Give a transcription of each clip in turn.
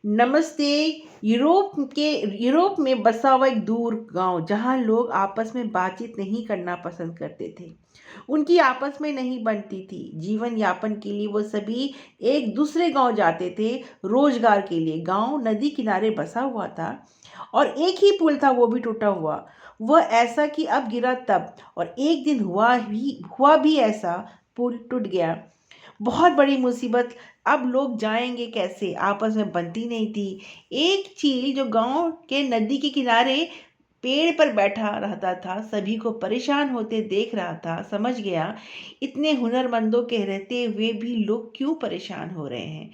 नमस्ते। यूरोप में बसा हुआ एक दूर गांव जहां लोग आपस में बातचीत नहीं करना पसंद करते थे। उनकी आपस में नहीं बनती थी। जीवन यापन के लिए वो सभी एक दूसरे गांव जाते थे। रोजगार के लिए गांव नदी किनारे बसा हुआ था और एक ही पुल था, वो भी टूटा हुआ। वह ऐसा कि अब गिरा तब, और एक दिन हुआ भी ऐसा, पुल टूट गया। बहुत बड़ी मुसीबत। अब लोग जाएंगे कैसे, आपस में बनती नहीं थी। एक चील जो गांव के नदी के किनारे पेड़ पर बैठा रहता था, सभी को परेशान होते देख रहा था, समझ गया इतने हुनरमंदों के रहते हुए भी लोग क्यों परेशान हो रहे हैं।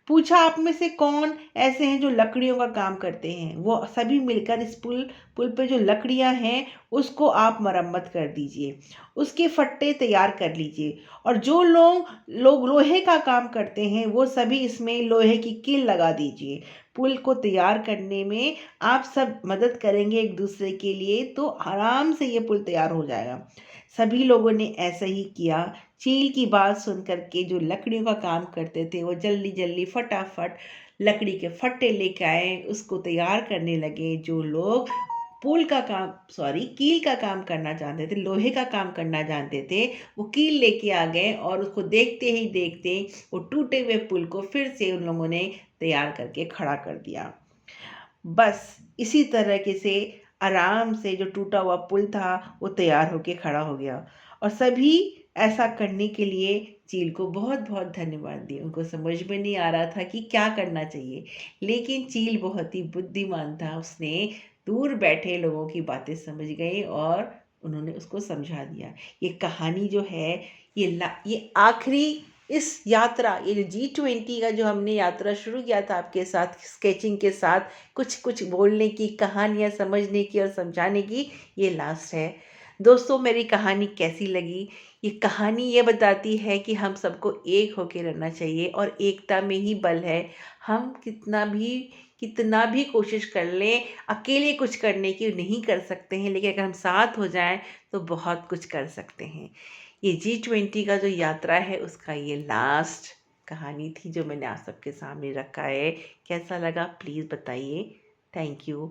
पूछा, आप में से कौन ऐसे हैं जो लकड़ियों का काम करते हैं? वो सभी मिलकर इस पुल पे जो लकड़ियां हैं उसको आप मरम्मत कर दीजिए, उसके फट्टे तैयार कर लीजिए। और जो लोग लोग लोहे का काम करते हैं वो सभी इसमें लोहे की कील लगा दीजिए। पुल को तैयार करने में आप सब मदद करेंगे एक दूसरे के लिए, तो आराम से ये पुल तैयार हो जाएगा। सभी लोगों ने ऐसा ही किया। चील की बात सुन करके जो लकड़ियों का काम करते थे वो जल्दी जल्दी फटाफट लकड़ी के फट्टे लेके आए, उसको तैयार करने लगे। जो लोग पुल का काम सॉरी कील का काम करना चाहते थे, लोहे का काम करना जानते थे, वो कील लेके आ गए और उसको देखते ही देखते वो टूटे हुए पुल को फिर से उन लोगों ने तैयार करके खड़ा कर दिया। बस इसी तरीके से आराम से जो टूटा हुआ पुल था वो तैयार होके खड़ा हो गया। और सभी ऐसा करने के लिए चील को बहुत बहुत धन्यवाद दिए। उनको समझ में नहीं आ रहा था कि क्या करना चाहिए, लेकिन चील बहुत ही बुद्धिमान था। उसने दूर बैठे लोगों की बातें समझ गई और उन्होंने उसको समझा दिया। ये कहानी जो है, ये आखिरी इस यात्रा, ये जो G20 का जो हमने यात्रा शुरू किया था आपके साथ स्केचिंग के साथ, कुछ कुछ बोलने की, कहानियाँ समझने की और समझाने की, ये लास्ट है। दोस्तों, मेरी कहानी कैसी लगी? ये कहानी ये बताती है कि हम सबको एक होके रहना चाहिए और एकता में ही बल है। हम कितना भी कोशिश कर लें, अकेले कुछ करने की नहीं कर सकते हैं, लेकिन अगर हम साथ हो जाएं तो बहुत कुछ कर सकते हैं। ये G20 का जो यात्रा है उसका ये लास्ट कहानी थी जो मैंने आप सबके सामने रखा है। कैसा लगा प्लीज़ बताइए। Thank you.